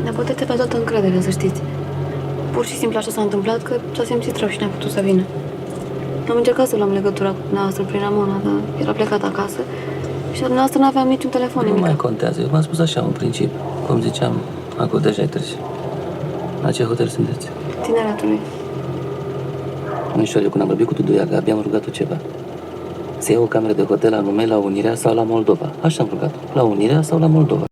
Dar poate te avea toată încrederea, să știți. Pur și simplu așa s-a întâmplat că s-a simțit rău și n-a putut să vină. Am încercat să luăm legătura cu dumneavoastră prin Ramona, dar era plecat acasă și dumneavoastră n-aveam niciun telefon, Nu nimic. mai contează, eu v-am spus așa în principiu. Cum ziceam, acum deja e târziu. La ce hotel sunteți? Tineretului. Mișor, eu când am vorbit cu Tuduia, că abia am rugat-o ceva. Să iau o cameră de hotel la nume la Unirea sau la Moldova. Așa am rugat. La Unirea sau la Moldova.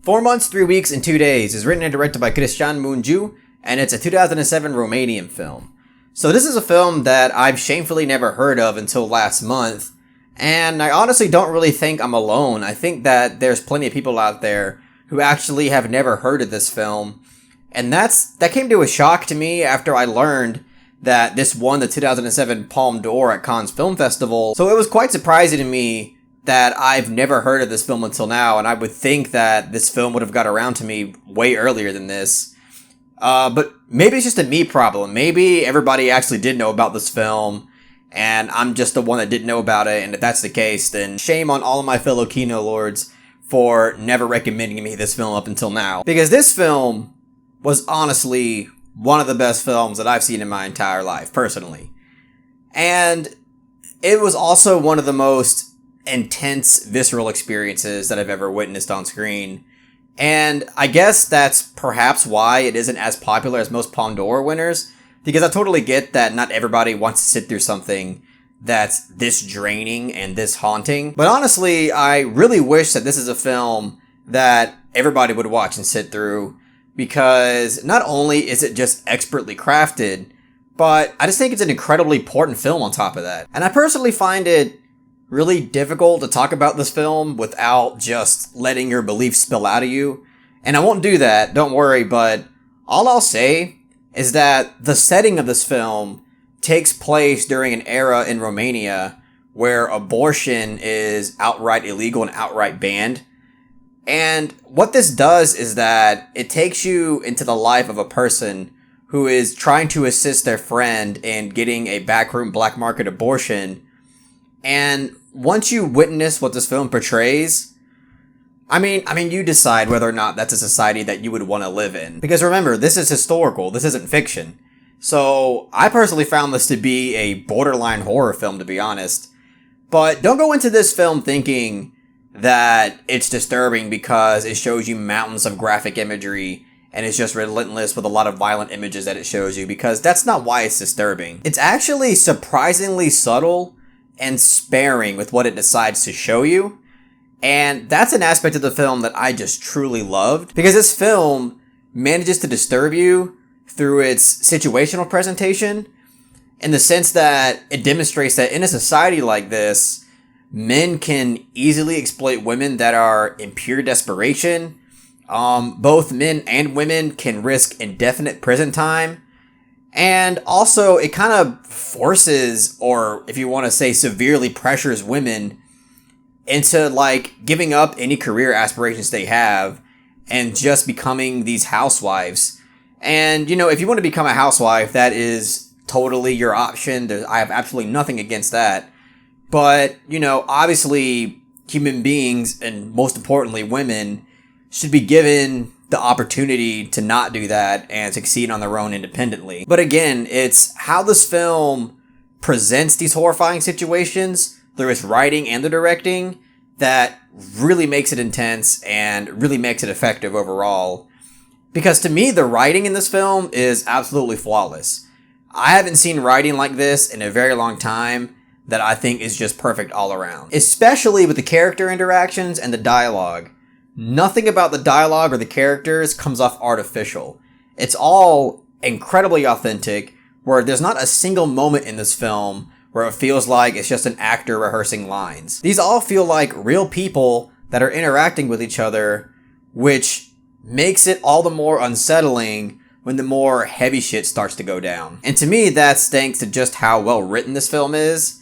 Four Months, 3 Weeks, and 2 Days is written and directed by Cristian Mungiu, and it's a 2007 Romanian film. So this is a film that I've shamefully never heard of until last month, and I honestly don't really think I'm alone. I think that there's plenty of people out there who actually have never heard of this film, and that came to a shock to me after I learned that this won the 2007 Palme d'Or at Cannes Film Festival. So it was quite surprising to me that I've never heard of this film until now, and I would think that this film would have got around to me way earlier than this. But maybe it's just a me problem. Maybe everybody actually did know about this film, and I'm just the one that didn't know about it, and if that's the case, then shame on all of my fellow Kino Lords for never recommending me this film up until now. Because this film was honestly one of the best films that I've seen in my entire life, personally. And it was also one of the most intense, visceral experiences that I've ever witnessed on screen. And I guess that's perhaps why it isn't as popular as most Palme d'Or winners, because I totally get that not everybody wants to sit through something that's this draining and this haunting. But honestly, I really wish that this is a film that everybody would watch and sit through, because not only is it just expertly crafted, but I just think it's an incredibly important film on top of that. And I personally find it really difficult to talk about this film without just letting your beliefs spill out of you. And I won't do that, don't worry, but all I'll say is that the setting of this film takes place during an era in Romania where abortion is outright illegal and outright banned. And what this does is that it takes you into the life of a person who is trying to assist their friend in getting a backroom black market abortion. And once you witness what this film portrays, I mean, you decide whether or not that's a society that you would want to live in. Because remember, this is historical. This isn't fiction. So I personally found this to be a borderline horror film, to be honest. But don't go into this film thinking that it's disturbing because it shows you mountains of graphic imagery and it's just relentless with a lot of violent images that it shows you, because that's not why it's disturbing. It's actually surprisingly subtle and sparing with what it decides to show you. And that's an aspect of the film that I just truly loved, because this film manages to disturb you through its situational presentation, in the sense that it demonstrates that in a society like this, men can easily exploit women that are in pure desperation. Both men and women can risk indefinite prison time. And also, it kind of forces, or if you want to say severely pressures women into, like, giving up any career aspirations they have and just becoming these housewives. And, you know, if you want to become a housewife, that is totally your option. I have absolutely nothing against that. But, you know, obviously, human beings, and most importantly, women, should be given the opportunity to not do that and succeed on their own independently. But again, it's how this film presents these horrifying situations through its writing and the directing that really makes it intense and really makes it effective overall. Because to me, the writing in this film is absolutely flawless. I haven't seen writing like this in a very long time that I think is just perfect all around. Especially with the character interactions and the dialogue. Nothing about the dialogue or the characters comes off artificial. It's all incredibly authentic, where there's not a single moment in this film where it feels like it's just an actor rehearsing lines. These all feel like real people that are interacting with each other, which makes it all the more unsettling when the more heavy shit starts to go down. And to me, that's thanks to just how well written this film is.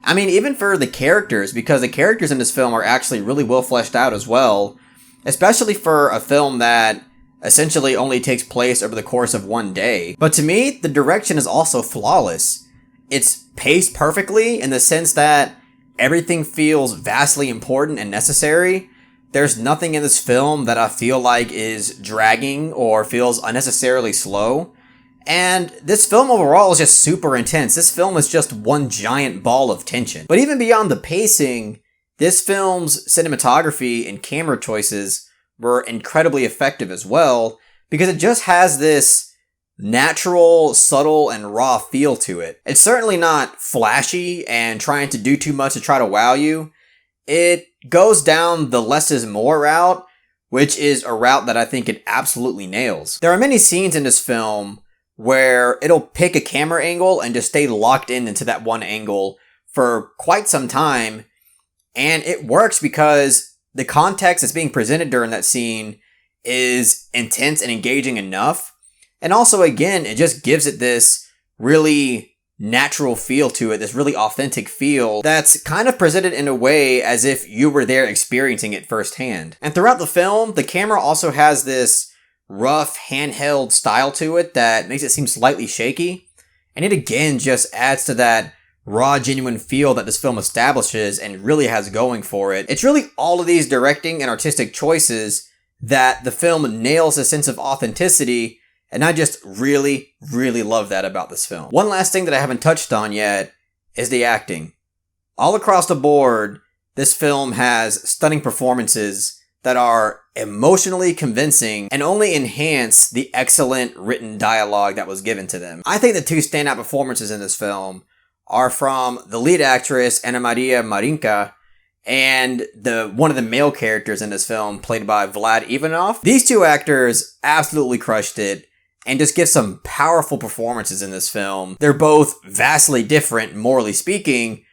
I mean, even for the characters, because the characters in this film are actually really well fleshed out as well. Especially for a film that essentially only takes place over the course of one day. But to me, the direction is also flawless. It's paced perfectly in the sense that everything feels vastly important and necessary. There's nothing in this film that I feel like is dragging or feels unnecessarily slow. And this film overall is just super intense. This film is just one giant ball of tension. But even beyond the pacing, this film's cinematography and camera choices were incredibly effective as well, because it just has this natural, subtle, and raw feel to it. It's certainly not flashy and trying to do too much to try to wow you. It goes down the less is more route, which is a route that I think it absolutely nails. There are many scenes in this film where it'll pick a camera angle and just stay locked into that one angle for quite some time. And it works because the context that's being presented during that scene is intense and engaging enough. And also, again, it just gives it this really natural feel to it, this really authentic feel that's kind of presented in a way as if you were there experiencing it firsthand. And throughout the film, the camera also has this rough, handheld style to it that makes it seem slightly shaky. And it again just adds to that raw, genuine feel that this film establishes and really has going for it. It's really all of these directing and artistic choices that the film nails a sense of authenticity. And I just really, really love that about this film. One last thing that I haven't touched on yet is the acting. All across the board, this film has stunning performances that are emotionally convincing and only enhance the excellent written dialogue that was given to them. I think the two standout performances in this film are from the lead actress, Ana Maria Marinka, and one of the male characters in this film, played by Vlad Ivanov. These two actors absolutely crushed it and just give some powerful performances in this film. They're both vastly different, morally speaking,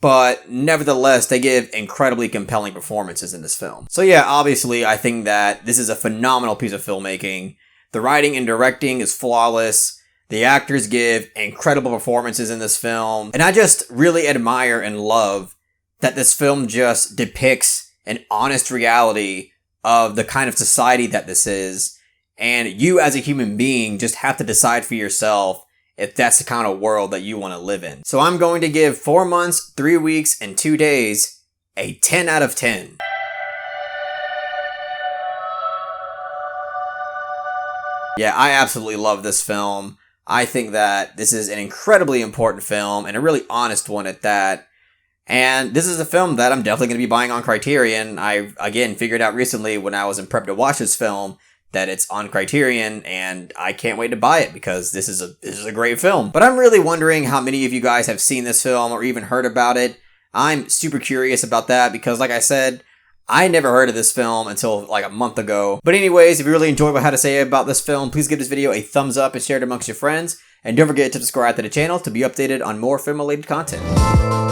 but nevertheless, they give incredibly compelling performances in this film. So yeah, obviously, I think that this is a phenomenal piece of filmmaking. The writing and directing is flawless. The actors give incredible performances in this film. And I just really admire and love that this film just depicts an honest reality of the kind of society that this is. And you as a human being just have to decide for yourself if that's the kind of world that you want to live in. So I'm going to give 4 months, 3 weeks, and 2 days a 10 out of 10. Yeah, I absolutely love this film. I think that this is an incredibly important film and a really honest one at that. And this is a film that I'm definitely going to be buying on Criterion. I, again, figured out recently when I was in prep to watch this film that it's on Criterion, and I can't wait to buy it because this is a great film. But I'm really wondering how many of you guys have seen this film or even heard about it. I'm super curious about that because, like I said, I never heard of this film until like a month ago. But anyways, if you really enjoyed what I had to say about this film, please give this video a thumbs up and share it amongst your friends. And don't forget to subscribe to the channel to be updated on more film-related content.